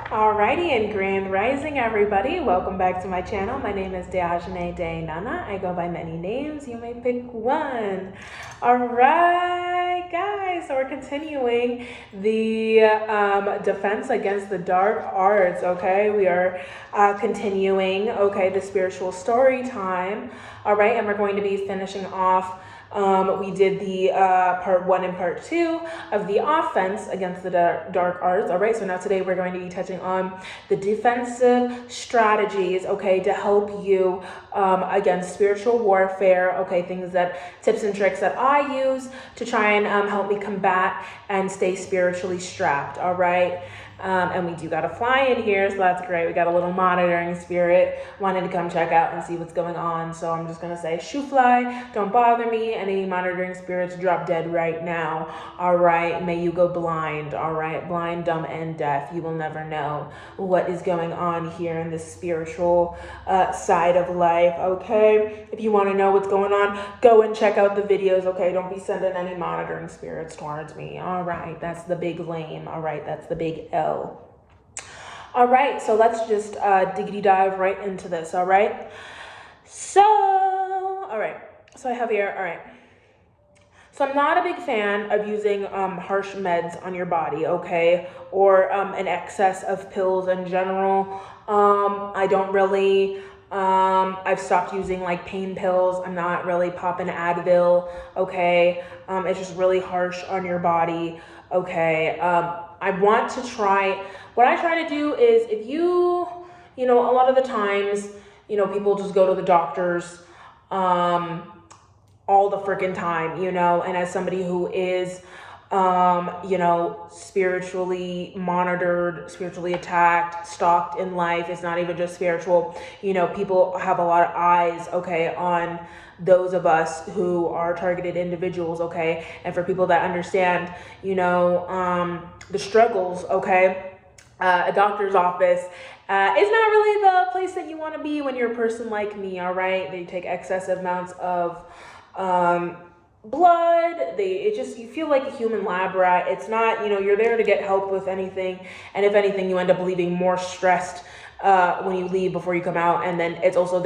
Alrighty, and grand rising, everybody. Welcome back to my channel. My name is Deajane De Nana. I go by many names. You may pick one. Alright, guys. So we're continuing the defense against the dark arts. Okay, we are continuing. Okay, the spiritual story time. Alright, and we're going to be finishing off. We did the part 1 and part 2 of the offense against the dark arts. All right, so now today we're going to be touching on the defensive strategies, okay, to help you against spiritual warfare, okay, tips and tricks that I use to try and help me combat and stay spiritually strapped. All right. And we do got a fly in here, so that's great. We got a little monitoring spirit wanted to come check out and see what's going on. So I'm just gonna say, shoo fly, don't bother me. Any monitoring spirits, drop dead right now. All right, may you go blind. All right, blind, dumb, and deaf. You will never know what is going on here in the spiritual side of life. Okay, if you want to know what's going on, go and check out the videos. Okay, don't be sending any monitoring spirits towards me. All right, that's the big lame. All right, that's the big L. All right, so let's just diggity dive right into this. All right, so I have here. All right, so I'm not a big fan of using harsh meds on your body, okay, or an excess of pills in general. I don't really. I've stopped using like pain pills. I'm not really popping Advil, okay. It's just really harsh on your body, okay. I want to try, what I try to do is if you know, a lot of the times, you know, people just go to the doctors all the freaking time, you know, and as somebody who is, you know, spiritually monitored, spiritually attacked, stalked in life, it's not even just spiritual, you know, people have a lot of eyes, okay, on those of us who are targeted individuals, okay, and for people that understand, you know, the struggles, okay, a doctor's office is not really the place that you want to be when you're a person like me, all right? They take excessive amounts of blood. You feel like a human lab rat. It's not, you know, you're there to get help with anything, and if anything, you end up leaving more stressed when you leave before you come out, and then it's also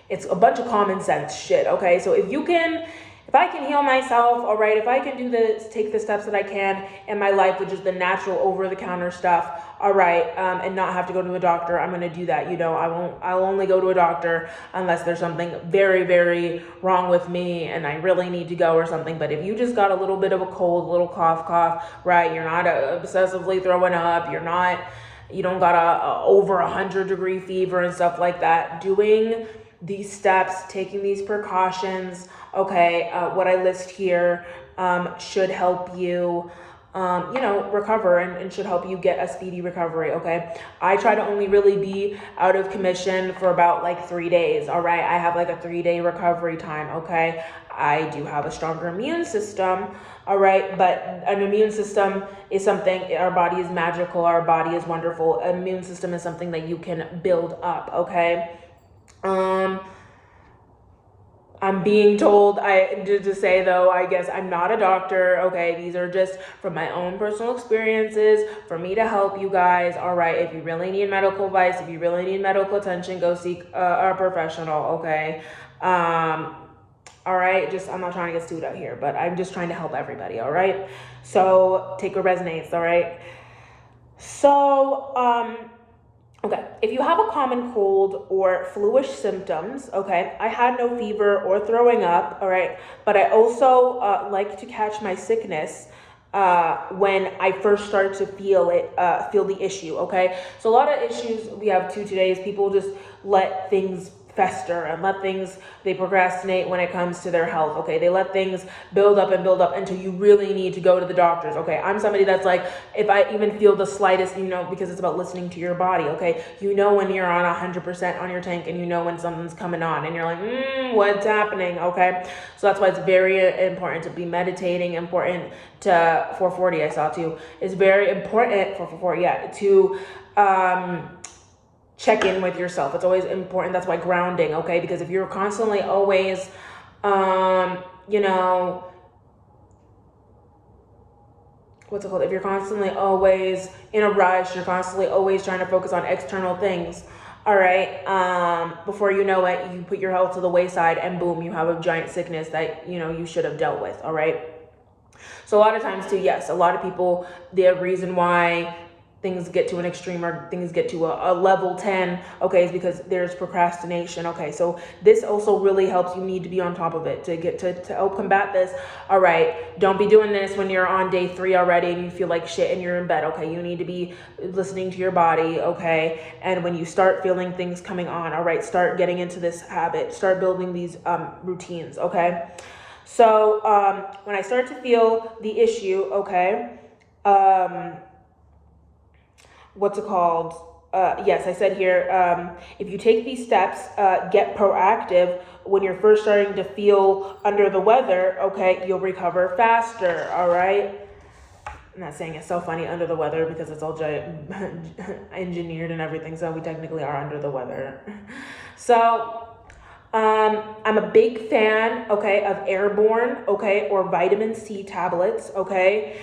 it's a bunch of common sense shit, okay? So if I can heal myself, all right, if I can do this, take the steps that I can in my life, which is the natural over-the-counter stuff, all right, and not have to go to a doctor, I'm going to do that. You know, I'll only go to a doctor unless there's something very, very wrong with me and I really need to go or something. But if you just got a little bit of a cold, little cough, right, you're not obsessively throwing up, you don't got a over 100-degree fever and stuff like that, doing these steps, taking these precautions, okay, what I list here should help you, you know, recover and should help you get a speedy recovery, okay? I try to only really be out of commission for about like 3 days, all right? I have like a 3-day recovery time, okay? I do have a stronger immune system, all right? But an immune system is something, our body is magical, our body is wonderful. An immune system is something that you can build up, okay? I'm being told to say, though, I guess I'm not a doctor, okay? These are just from my own personal experiences for me to help you guys, all right? If you really need medical advice, if you really need medical attention, go seek a professional, okay? All right? I'm not trying to get stewed out here, but I'm just trying to help everybody, all right? So take what resonates, all right? So, okay, if you have a common cold or fluish symptoms, okay, I had no fever or throwing up, all right, but I also like to catch my sickness when I first start to feel the issue, okay? So a lot of issues we have today is people just let things fester and they procrastinate when it comes to their health, okay? They let things build up until you really need to go to the doctors, okay? I'm somebody that's like, if I even feel the slightest, you know, because it's about listening to your body, okay? You know when you're on 100% on your tank, and you know when something's coming on and you're like, what's happening, okay? So that's why it's very important to be meditating, important to 440 I saw too. It's very important for 440, yeah, to check in with yourself. It's always important. That's why grounding, okay? Because if you're constantly always, you know, what's it called? If you're constantly always in a rush. You're constantly always trying to focus on external things. All right. Before you know it, you put your health to the wayside, and boom, you have a giant sickness that you should have dealt with. All right. So a lot of times too, yes, a lot of people, the reason why things get to an extreme or things get to a level 10, okay, is because there's procrastination. Okay, so this also really helps. You need to be on top of it to get to help combat this. All right, don't be doing this when you're on day 3 already and you feel like shit and you're in bed. Okay, you need to be listening to your body. Okay, and when you start feeling things coming on, all right, start getting into this habit, start building these routines. Okay, so when I start to feel the issue, okay, what's it called? Yes, I said here, if you take these steps, get proactive when you're first starting to feel under the weather, okay, you'll recover faster, all right? I'm not saying it's so funny under the weather because it's all engineered and everything, so we technically are under the weather. So, I'm a big fan, okay, of airborne, okay, or vitamin C tablets, okay?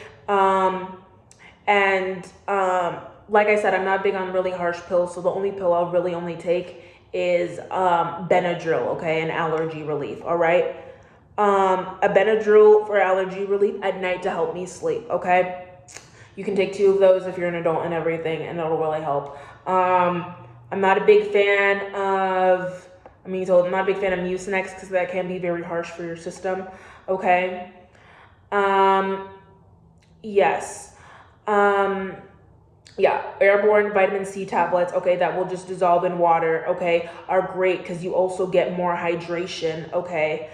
Like I said, I'm not big on really harsh pills, so the only pill I'll really only take is Benadryl, okay, and allergy relief, all right? A Benadryl for allergy relief at night to help me sleep, okay? You can take 2 of those if you're an adult and everything, and it'll really help. I'm not a big fan of, I'm not a big fan of Mucinex because that can be very harsh for your system, okay? Yes. Yeah, airborne vitamin C tablets, okay, that will just dissolve in water, okay, are great because you also get more hydration, okay,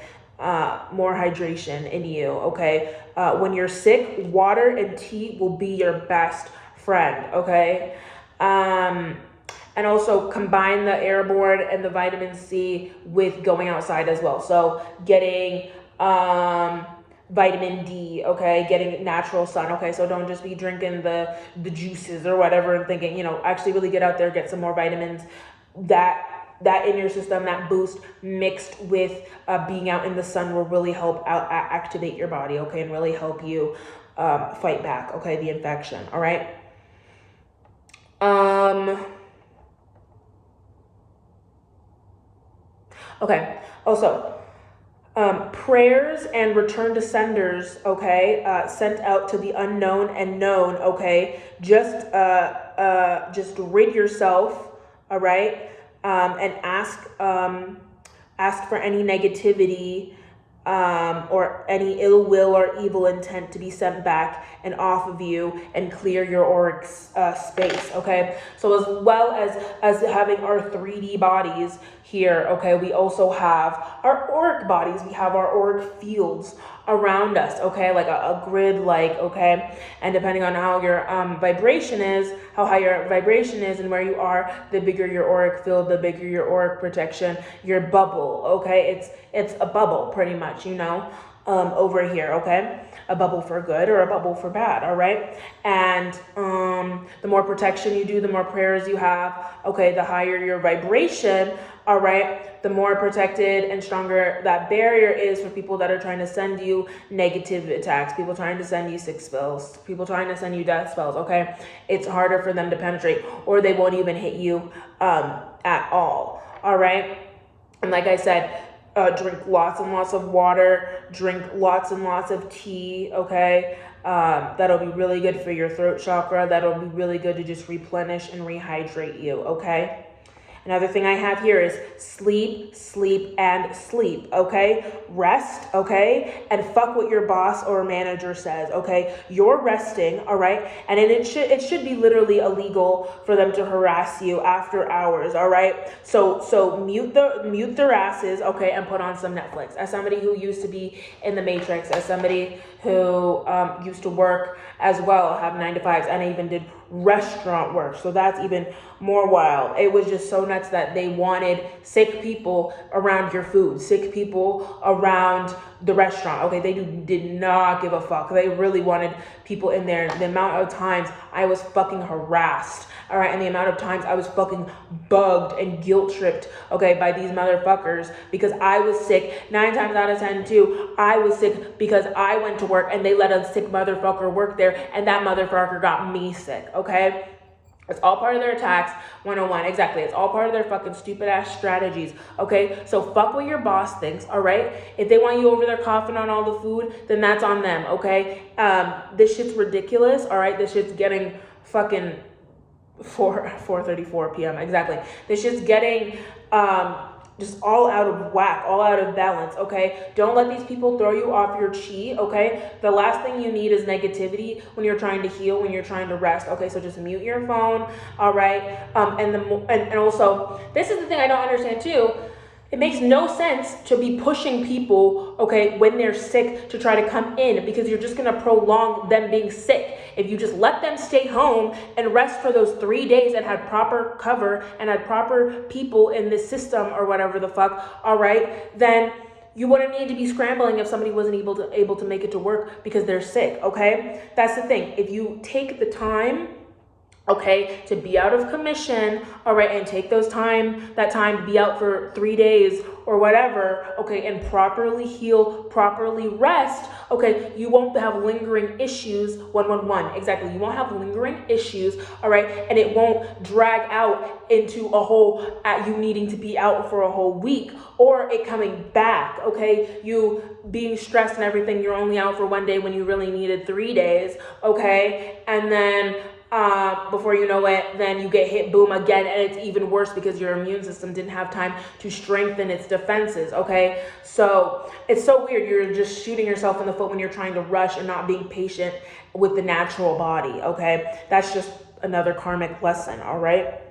more hydration in you, okay. When you're sick, water and tea will be your best friend, okay. And also combine the airborne and the vitamin C with going outside as well. So getting vitamin D, okay, getting natural sun, okay, so don't just be drinking the juices or whatever and thinking, actually really get out there, get some more vitamins, that in your system, that boost mixed with being out in the sun will really help activate your body, okay, and really help you fight back, okay, the infection, all right? Okay, also, prayers and return to senders, okay, sent out to the unknown and known, okay, just rid yourself, all right, and ask for any negativity or any ill will or evil intent to be sent back and off of you, and clear your auric space, okay? So as well as having our 3D bodies here, okay, we also have our auric bodies, we have our auric fields around us, okay, like a grid, like, okay, and depending on how your vibration is, how high your vibration is and where you are, the bigger your auric field, the bigger your auric protection, your bubble, okay, it's a bubble pretty much, over here, okay, a bubble for good or a bubble for bad, all right, and the more protection you do, the more prayers you have, okay, the higher your vibration, all right, the more protected and stronger that barrier is for people that are trying to send you negative attacks, people trying to send you sick spells, people trying to send you death spells, okay, it's harder for them to penetrate, or they won't even hit you at all right, and like I said, drink lots and lots of water, drink lots and lots of tea, okay? That'll be really good for your throat chakra. That'll be really good to just replenish and rehydrate you, okay? Another thing I have here is sleep, sleep, and sleep, okay? Rest, okay? And fuck what your boss or manager says, okay? You're resting, all right? And then it should be literally illegal for them to harass you after hours, all right? So mute their asses, okay, and put on some Netflix. As somebody who used to be in the Matrix, as somebody who used to work as well, have 9-to-5s, and I even did restaurant work, so that's even more wild. It was just so nuts that they wanted sick people around your food, sick people around the restaurant, okay? They did not give a fuck. They really wanted people in there. The amount of times I was fucking harassed, all right, and the amount of times I was fucking bugged and guilt tripped, okay, by these motherfuckers because I was sick. 9 times out of 10 too, I was sick because I went to work and they let a sick motherfucker work there and that motherfucker got me sick, okay? It's all part of their tax 101. Exactly. It's all part of their fucking stupid ass strategies. Okay. So fuck what your boss thinks. All right. If they want you over there coughing on all the food, then that's on them. Okay. This shit's ridiculous. All right. This shit's getting fucking 4:34 p.m. Exactly. This shit's getting, just all out of whack, all out of balance, okay? Don't let these people throw you off your chi, okay? The last thing you need is negativity when you're trying to heal, when you're trying to rest, okay? So just mute your phone, all right? And also, this is the thing I don't understand too. It makes no sense to be pushing people, okay, when they're sick to try to come in, because you're just going to prolong them being sick. If you just let them stay home and rest for those 3 days and had proper cover and had proper people in the system or whatever the fuck, all right, then you wouldn't need to be scrambling if somebody wasn't able to make it to work because they're sick, okay? That's the thing. If you take the time, okay, to be out of commission, all right, and take that time to be out for 3 days or whatever, okay, and properly heal, properly rest, okay, you won't have lingering issues, 111, exactly, you won't have lingering issues, all right, and it won't drag out into a whole, you needing to be out for a whole week, or it coming back, okay, you being stressed and everything, you're only out for 1 day when you really needed 3 days, okay, and then before you know it, then you get hit, boom, again, and it's even worse because your immune system didn't have time to strengthen its defenses, okay? So it's so weird. You're just shooting yourself in the foot when you're trying to rush and not being patient with the natural body, okay? That's just another karmic lesson, all right?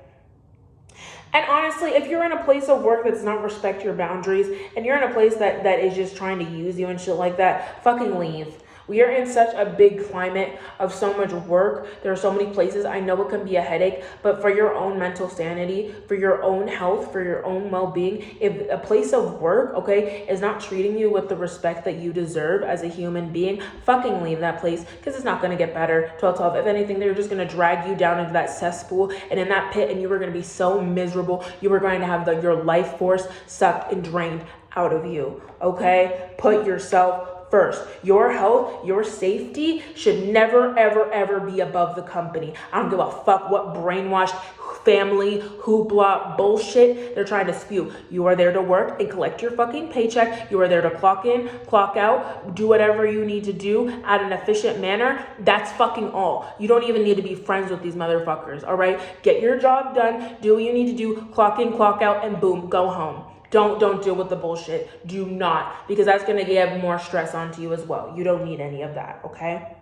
And honestly, if you're in a place of work that does not respect your boundaries and you're in a place that is just trying to use you and shit like that, fucking leave. We are in such a big climate of so much work. There are so many places. I know it can be a headache, but for your own mental sanity, for your own health, for your own well-being, if a place of work, okay, is not treating you with the respect that you deserve as a human being, fucking leave that place, because it's not going to get better. 12. If anything, they're just going to drag you down into that cesspool and in that pit, and you were going to be so miserable. You were going to have your life force sucked and drained out of you, okay? Put yourself first. Your health, your safety should never, ever, ever be above the company. I don't give a fuck what brainwashed family hoopla bullshit they're trying to spew. You are there to work and collect your fucking paycheck. You are there to clock in, clock out, do whatever you need to do at an efficient manner. That's fucking all. You don't even need to be friends with these motherfuckers, all right? Get your job done, do what you need to do, clock in, clock out, and boom, go home. Don't deal with the bullshit. Do not, because that's going to give more stress onto you as well. You don't need any of that, okay?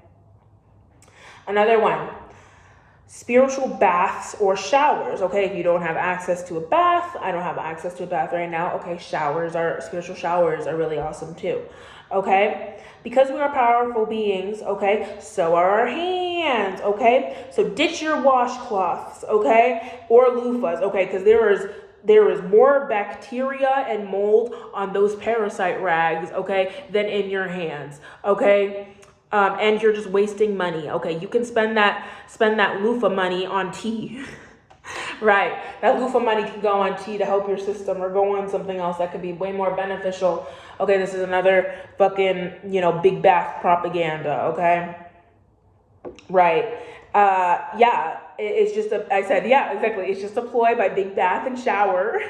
Another one, spiritual baths or showers, okay? If you don't have access to a bath, I don't have access to a bath right now, okay? Spiritual showers are really awesome too, okay? Because we are powerful beings, okay? So are our hands, okay? So ditch your washcloths, okay? Or loofahs, okay? Because there is more bacteria and mold on those parasite rags, okay, than in your hands, okay? And you're just wasting money, okay? You can spend that loofah money on tea, right? That loofah money can go on tea to help your system, or go on something else that could be way more beneficial. Okay, this is another fucking, big bath propaganda, okay? Right. Yeah, it's just it's just a ploy by Big Bath and Shower,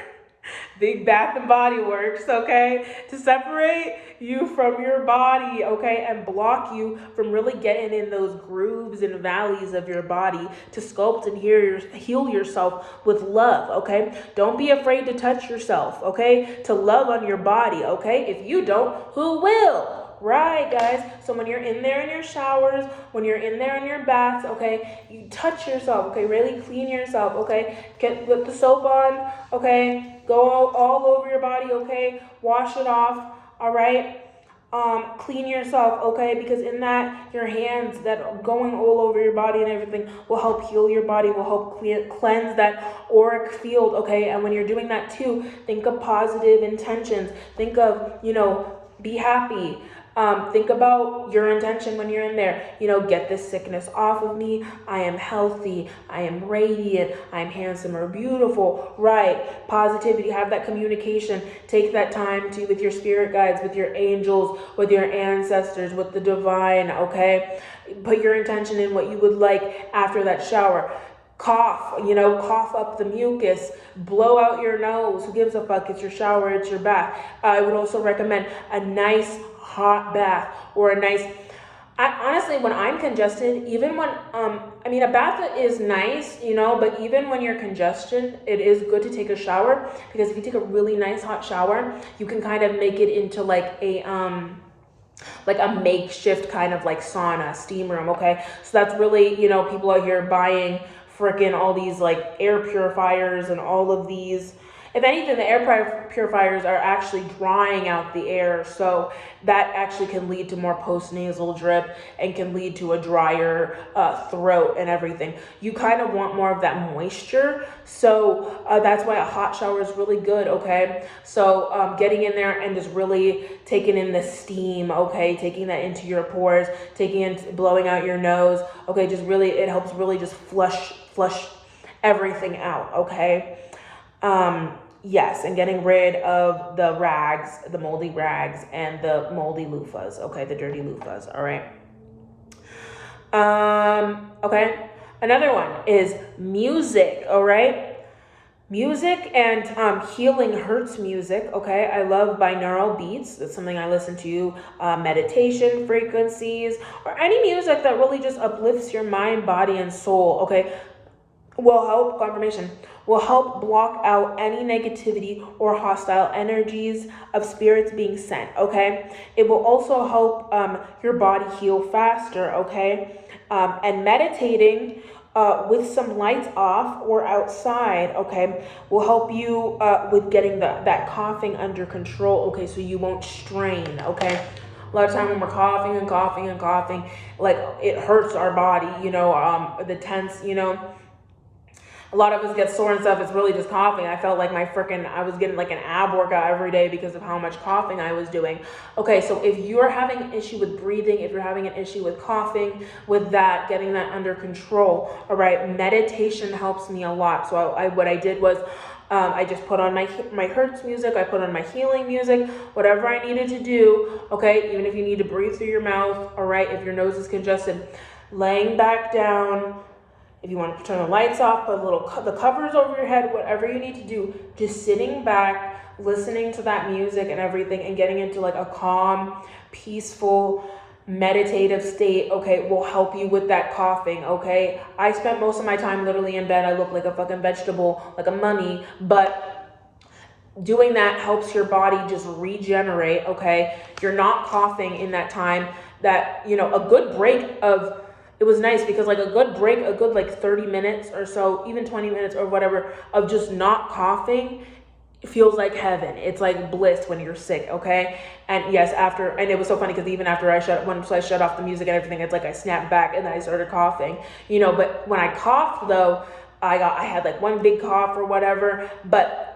Big Bath and Body Works, okay, to separate you from your body, okay, and block you from really getting in those grooves and valleys of your body to sculpt and heal yourself with love, okay? Don't be afraid to touch yourself, okay, to love on your body, okay? If you don't, who will? Right, guys? So when you're in there in your showers, when you're in there in your baths, okay, you touch yourself, okay, really clean yourself, okay, put the soap on, okay, go all over your body, okay, wash it off, all right, clean yourself, okay, because in that, your hands that are going all over your body and everything will help heal your body, will help cleanse that auric field, okay, and when you're doing that too, think of positive intentions, think of, be happy, Think about your intention when you're in there. Get this sickness off of me. I am healthy. I am radiant. I'm handsome or beautiful. Right. Positivity. Have that communication. Take that time with your spirit guides, with your angels, with your ancestors, with the divine. Okay. Put your intention in what you would like after that shower. Cough, cough up the mucus, blow out your nose. Who gives a fuck? It's your shower, it's your bath. I would also recommend a nice hot bath or honestly, when I'm congested, even when, a bath is nice, but even when you're congested, it is good to take a shower, because if you take a really nice hot shower, you can kind of make it into like a makeshift kind of like sauna, steam room, okay? So that's really, people out here buying freaking all these like air purifiers and all of these. If anything, the air purifiers are actually drying out the air, so that actually can lead to more post-nasal drip and can lead to a drier throat and everything. You kind of want more of that moisture, so that's why a hot shower is really good, okay? So getting in there and just really taking in the steam, okay? Taking that into your pores, blowing out your nose, okay? Just really, it helps really just flush everything out, okay? Yes, and getting rid of the rags, the moldy rags, and the moldy loofahs, okay, the dirty loofahs, all right? Okay, another one is music, all right? Music and healing hurts music, okay? I love binaural beats. That's something I listen to. Meditation frequencies, or any music that really just uplifts your mind, body, and soul, okay? Will help block out any negativity or hostile energies of spirits being sent, okay? It will also help your body heal faster, okay? And meditating with some lights off or outside, okay, will help you with getting that coughing under control, okay, so you won't strain, okay? A lot of time when we're coughing and coughing and coughing, like it hurts our body, the tense, a lot of us get sore and stuff. It's really just coughing. I felt like I was getting like an ab workout every day because of how much coughing I was doing. Okay, so if you're having an issue with breathing, if you're having an issue with coughing, with that, getting that under control, all right, meditation helps me a lot. So what I did was, I just put on my Hertz music, I put on my healing music, whatever I needed to do, okay, even if you need to breathe through your mouth, all right, if your nose is congested, laying back down. If you want to turn the lights off, put the covers over your head, whatever you need to do, just sitting back, listening to that music and everything, and getting into like a calm, peaceful, meditative state, okay, will help you with that coughing, okay? I spent most of my time literally in bed. I look like a fucking vegetable, like a mummy, but doing that helps your body just regenerate, okay? You're not coughing in that time. That, a good break of... It was nice because like a good like 30 minutes or so, even 20 minutes or whatever of just not coughing, it feels like heaven. It's like bliss when you're sick, okay? And yes, and it was so funny because even after once I shut off the music and everything, it's like I snapped back and then I started coughing, but when I coughed though, I had like one big cough or whatever, but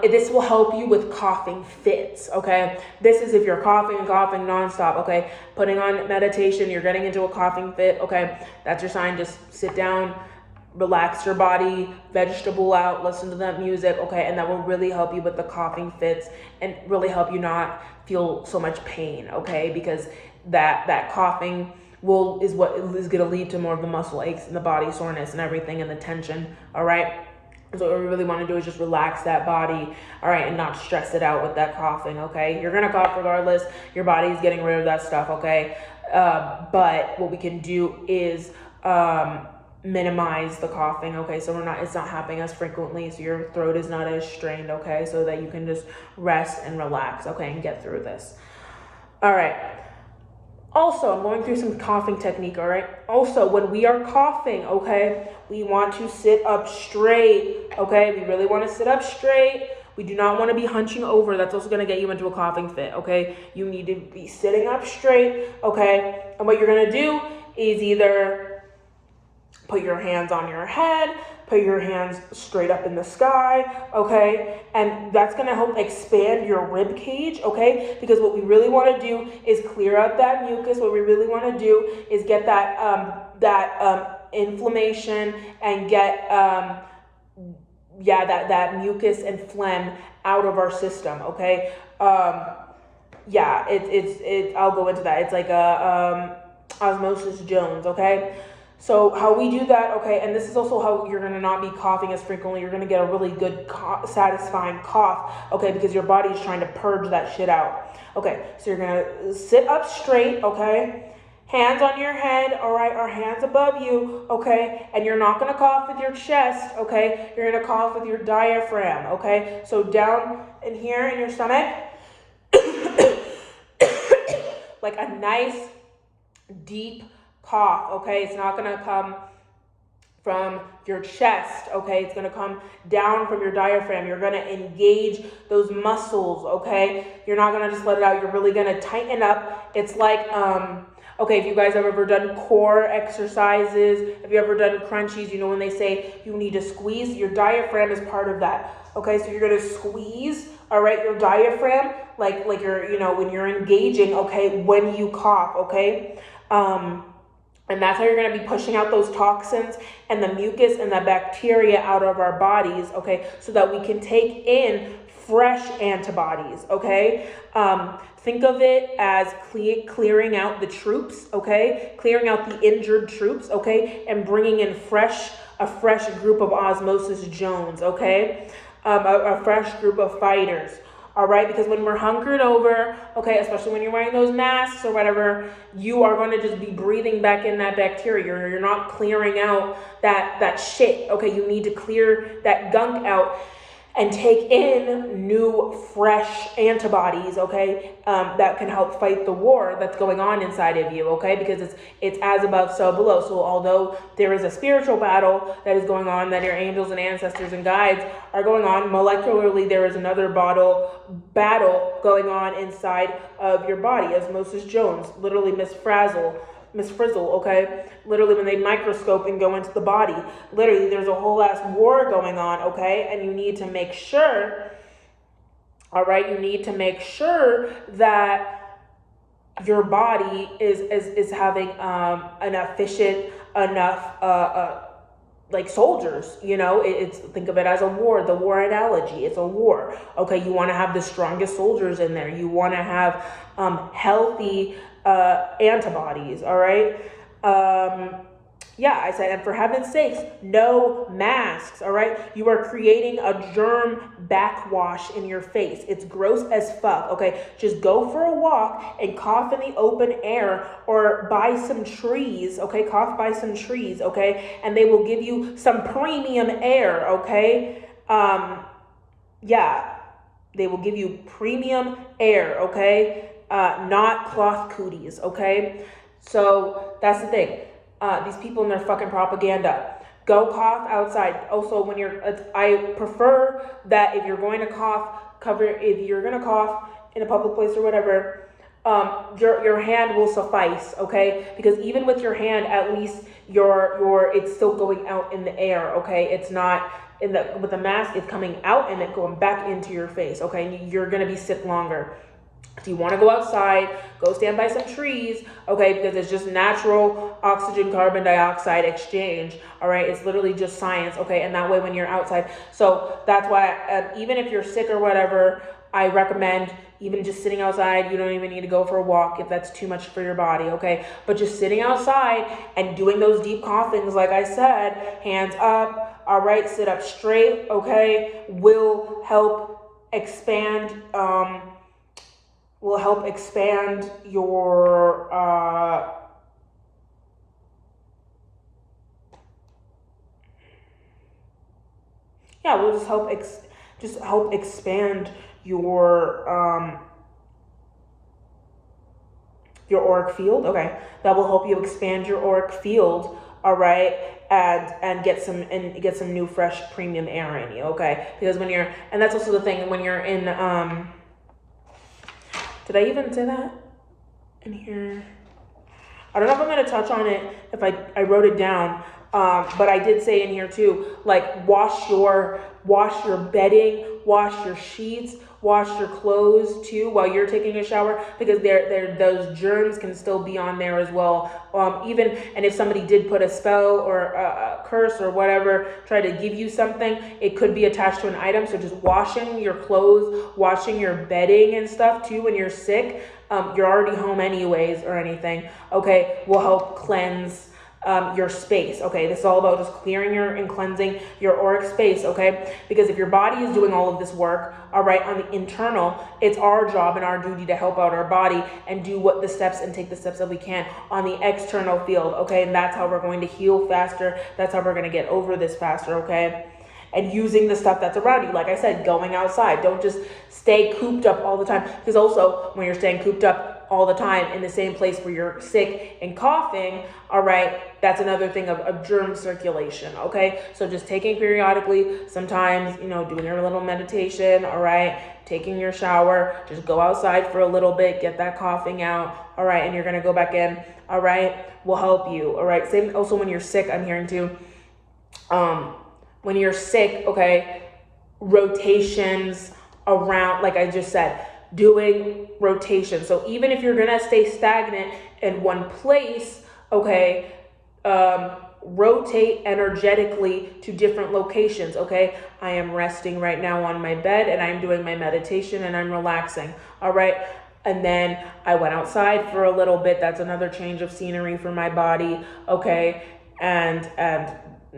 this will help you with coughing fits, okay? This is if you're coughing nonstop, okay? Putting on meditation, you're getting into a coughing fit, okay? That's your sign. Just sit down, relax your body, vegetable out, listen to that music, okay? And that will really help you with the coughing fits and really help you not feel so much pain, okay? Because that coughing is what is going to lead to more of the muscle aches and the body soreness and everything and the tension, all right? So what we really want to do is just relax that body, all right, and not stress it out with that coughing, okay? You're going to cough regardless. Your body's getting rid of that stuff, okay? But what we can do is minimize the coughing, okay? So it's not happening as frequently, so your throat is not as strained, okay? So that you can just rest and relax, okay, and get through this. All right. Also, I'm going through some coughing technique, all right? Also, when we are coughing, okay, we want to sit up straight, okay? We really want to sit up straight. We do not want to be hunching over. That's also going to get you into a coughing fit, okay? You need to be sitting up straight, okay? And what you're going to do is either Put your hands on your head, put your hands straight up in the sky, okay? And that's gonna help expand your rib cage, okay? Because what we really wanna do is clear out that mucus. What we really wanna do is get that inflammation and get, that mucus and phlegm out of our system, okay? I'll go into that. It's like a osmosis Jones, okay? So how we do that, okay, and this is also how you're going to not be coughing as frequently. You're going to get a really good satisfying cough, okay, because your body is trying to purge that shit out. Okay, so you're going to sit up straight, okay, hands on your head, all right, or hands above you, okay, and you're not going to cough with your chest, okay, you're going to cough with your diaphragm, okay, so down in here in your stomach, like a nice deep cough, okay? It's not gonna come from your chest, okay? It's gonna come down from your diaphragm. You're gonna engage those muscles, okay? You're not gonna just let it out. You're really gonna tighten up. It's like, okay, if you guys have ever done core exercises, have you ever done crunchies, you know when they say you need to squeeze, your diaphragm is part of that, okay? So you're gonna squeeze, all right, your diaphragm, like you're, you know, when you're engaging, okay, when you cough, okay? And that's how you're going to be pushing out those toxins and the mucus and the bacteria out of our bodies, okay, so that we can take in fresh antibodies, okay? Think of it as clearing out the troops, okay? Clearing out the injured troops, okay? And bringing in a fresh group of osmosis Jones, okay? A fresh group of fighters. All right, because when we're hunkered over, okay, especially when you're wearing those masks or whatever, you are going to just be breathing back in that bacteria. You're not clearing out that shit, okay? You need to clear that gunk out and take in new, fresh antibodies, okay, that can help fight the war that's going on inside of you, okay, because it's as above, so below. So although there is a spiritual battle that is going on, that your angels and ancestors and guides are going on, molecularly there is another battle going on inside of your body. Osmosis Jones, literally Miss Frizzle, okay? Literally when they microscope and go into the body, literally there's a whole ass war going on, okay? And you need to make sure, all right, you need to make sure that your body is having an efficient enough like soldiers, you know, it's think of it as a war, the war analogy. It's a war, okay? You want to have the strongest soldiers in there. You want to have healthy antibodies, all right? I said, and for heaven's sakes, no masks, all right? You are creating a germ backwash in your face. It's gross as fuck, okay? Just go for a walk and cough in the open air or by some trees, okay? Cough by some trees, okay? And they will give you some premium air, okay? They will give you premium air, okay? Not cloth cooties, okay? So that's the thing. These people and their fucking propaganda. Go cough outside. Also, when I prefer that if you're going to cough, if you're going to cough in a public place or whatever, your hand will suffice, okay? Because even with your hand, at least it's still going out in the air, okay? It's not with the mask, it's coming out and it going back into your face, okay? And you're going to be sick longer. So you want to go outside, go stand by some trees, okay, because it's just natural oxygen, carbon dioxide exchange, all right? It's literally just science, okay? And that way when you're outside, so that's why even if you're sick or whatever, I recommend even just sitting outside. You don't even need to go for a walk if that's too much for your body, okay? But just sitting outside and doing those deep coughings, like I said, hands up, all right, sit up straight, okay, will help expand your will just help expand your auric field, okay? That will help you expand your auric field, all right, and get some new fresh premium air in you, okay? Because and that's also the thing when you're in did I even say that in here? I don't know if I'm going to touch on it, if I wrote it down. But I did say in here too, like wash your bedding, wash your sheets, wash your clothes too while you're taking a shower, because those germs can still be on there as well. And if somebody did put a spell or a curse or whatever, try to give you something, it could be attached to an item. So just washing your clothes, washing your bedding and stuff too when you're sick. You're already home anyways or anything, okay, will help cleanse your space. Okay, this is all about just clearing and cleansing your auric space. Okay, because if your body is doing all of this work, all right, on the internal, it's our job and our duty to help out our body and do take the steps that we can on the external field. Okay, and that's how we're going to heal faster. That's how we're going to get over this faster. Okay. And using the stuff that's around you. Like I said, going outside. Don't just stay cooped up all the time. Because also, when you're staying cooped up all the time in the same place where you're sick and coughing, all right, that's another thing of germ circulation, okay? So just taking periodically, sometimes, doing your little meditation, all right, taking your shower, just go outside for a little bit, get that coughing out, all right, and you're going to go back in, all right, will help you, all right? Same also when you're sick, I'm hearing too. When you're sick, okay, rotations around, like I just said, doing rotations. So even if you're gonna stay stagnant in one place, okay, rotate energetically to different locations, okay? I am resting right now on my bed and I'm doing my meditation and I'm relaxing, all right? And then I went outside for a little bit. That's another change of scenery for my body, okay? And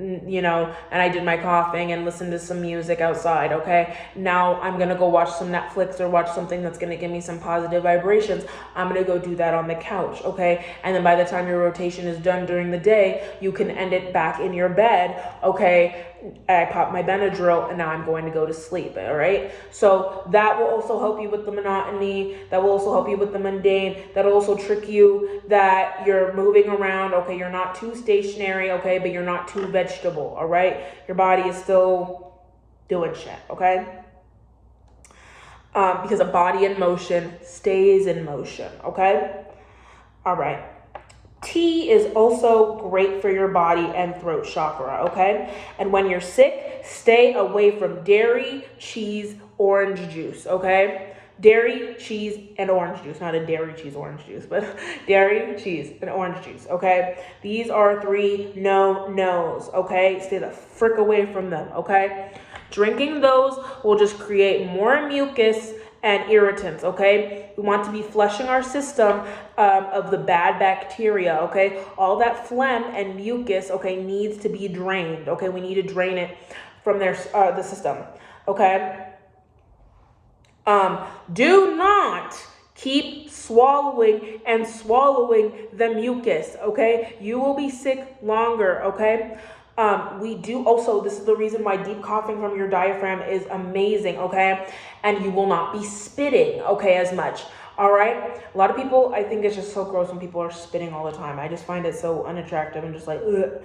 I did my coughing and listened to some music outside, okay? Now I'm gonna go watch some Netflix or watch something that's gonna give me some positive vibrations. I'm gonna go do that on the couch, okay? And then by the time your rotation is done during the day, you can end it back in your bed, okay? I pop my Benadryl and now I'm going to go to sleep, all right? So that will also help you with the monotony. That will also help you with the mundane. That'll also trick you that you're moving around, okay? You're not too stationary, okay? But you're not too vegetable, all right? Your body is still doing shit, okay? Because a body in motion stays in motion, okay? All right. Tea is also great for your body and throat chakra, okay? And when you're sick, stay away from dairy, cheese, orange juice, okay? Dairy, cheese, and orange juice. Not a dairy, cheese, orange juice, but dairy, cheese, and orange juice, okay? These are 3 no-nos, okay? Stay the frick away from them, okay? Drinking those will just create more mucus and irritants, okay? We want to be flushing our system of the bad bacteria, okay? All that phlegm and mucus, okay, needs to be drained, okay? We need to drain it from the system, okay? Do not keep swallowing the mucus, okay? You will be sick longer, okay? We do also, this is the reason why deep coughing from your diaphragm is amazing, okay? And you will not be spitting, okay, as much, all right? A lot of people, I think it's just so gross when people are spitting all the time. I just find it so unattractive and just like, ugh,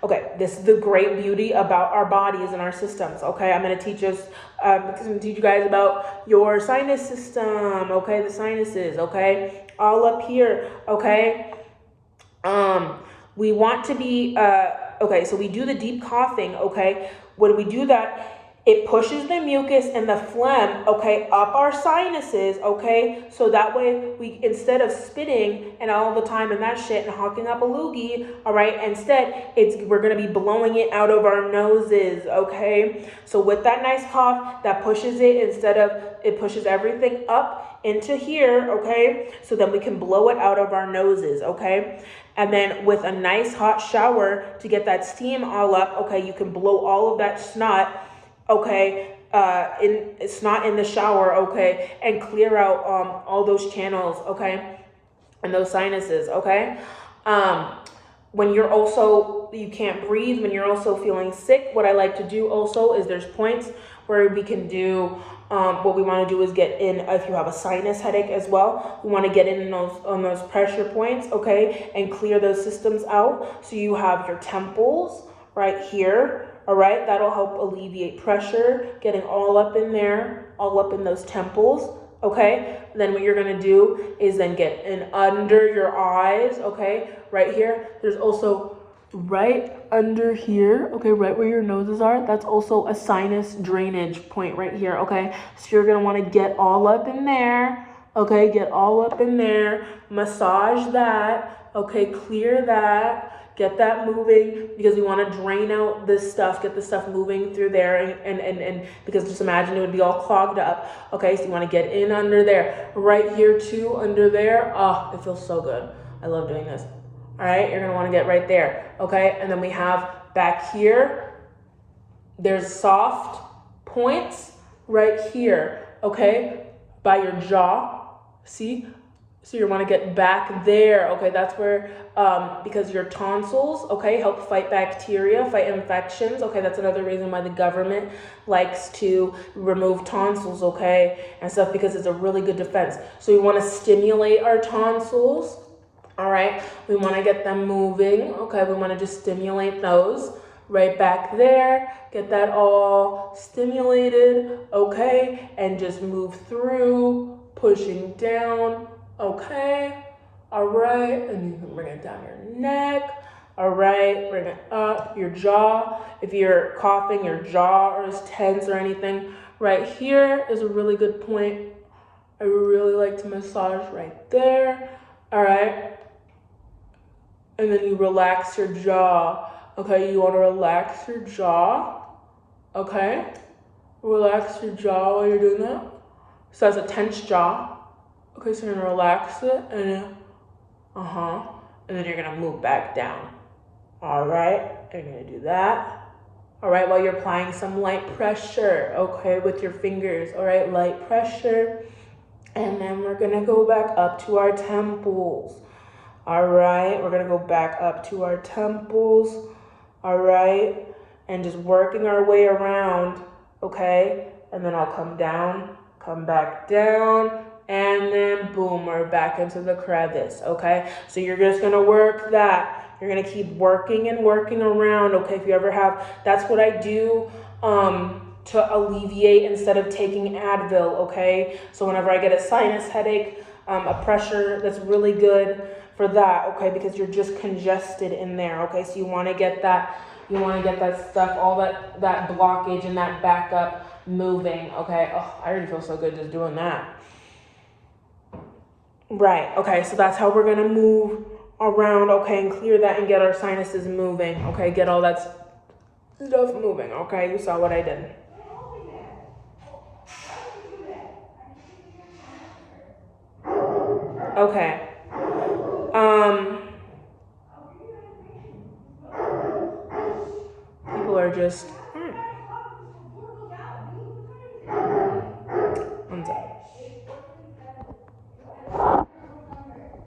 Okay, this is the great beauty about our bodies and our systems, okay? I'm going to teach you guys about your sinus system, okay? The sinuses, okay? All up here, okay? We want to be, okay, so we do the deep coughing, okay? When we do that, it pushes the mucus and the phlegm, okay, up our sinuses, okay? So that way we, instead of spitting and all the time and that shit and hawking up a loogie, all right, instead we're gonna be blowing it out of our noses, okay? So with that nice cough, that pushes it pushes everything up into here, okay? So then we can blow it out of our noses, okay? And then with a nice hot shower to get that steam all up, okay, you can blow all of that snot, okay, snot in the shower, okay, and clear out all those channels, okay, and those sinuses, okay. When you can't breathe, when you're also feeling sick, what I like to do also is there's points where we can do, what we want to do is get in, if you have a sinus headache as well, we want to get in on those pressure points, okay, and clear those systems out. So you have your temples right here, all right, that'll help alleviate pressure, getting all up in there, all up in those temples, okay. Then what you're going to do is then get in under your eyes, okay, right here. There's also right under here, okay, right where your noses are, that's also a sinus drainage point right here, okay? So you're gonna wanna get all up in there, okay? Get all up in there, massage that, okay? Clear that, get that moving, because we wanna drain out this stuff, get the stuff moving through there, and because just imagine it would be all clogged up, okay? So you wanna get in under there, right here too, under there. Oh, it feels so good. I love doing this. All right, you're gonna wanna get right there, okay? And then we have back here, there's soft points right here, okay? By your jaw, see? So you wanna get back there, okay? That's where, because your tonsils, okay, help fight bacteria, fight infections, okay? That's another reason why the government likes to remove tonsils, okay? And stuff, because it's a really good defense. So we wanna stimulate our tonsils. All right, we want to get them moving. Okay, we want to just stimulate those right back there. Get that all stimulated. Okay, and just move through, pushing down. Okay, all right, and you can bring it down your neck. All right, bring it up your jaw. If you're coughing, your jaw is tense or anything, right here is a really good point. I really like to massage right there. All right. And then you relax your jaw. Okay, you want to relax your jaw. Okay, relax your jaw while you're doing that. So that's a tense jaw. Okay, so you're gonna relax it and and then you're gonna move back down. All right, you're gonna do that. All right, while you're applying some light pressure. Okay, with your fingers. All right, light pressure, and then we're gonna go back up to our temples. All right, we're gonna go back up to our temples, all right, and just working our way around, okay, and then I'll come down, come back down, and then boom, we're back into the crevice, okay? So you're just gonna work that. You're gonna keep working and working around, okay? If you ever have, that's what I do to alleviate instead of taking Advil, okay? So whenever I get a sinus headache, a pressure that's really good for that, okay, because you're just congested in there, okay? So you want to get that stuff, all that blockage and that backup moving, okay? Oh, I already feel so good just doing that. Right, okay, so that's how we're gonna move around, okay, and clear that and get our sinuses moving, okay? Get all that stuff moving, okay? You saw what I did. Okay. People are just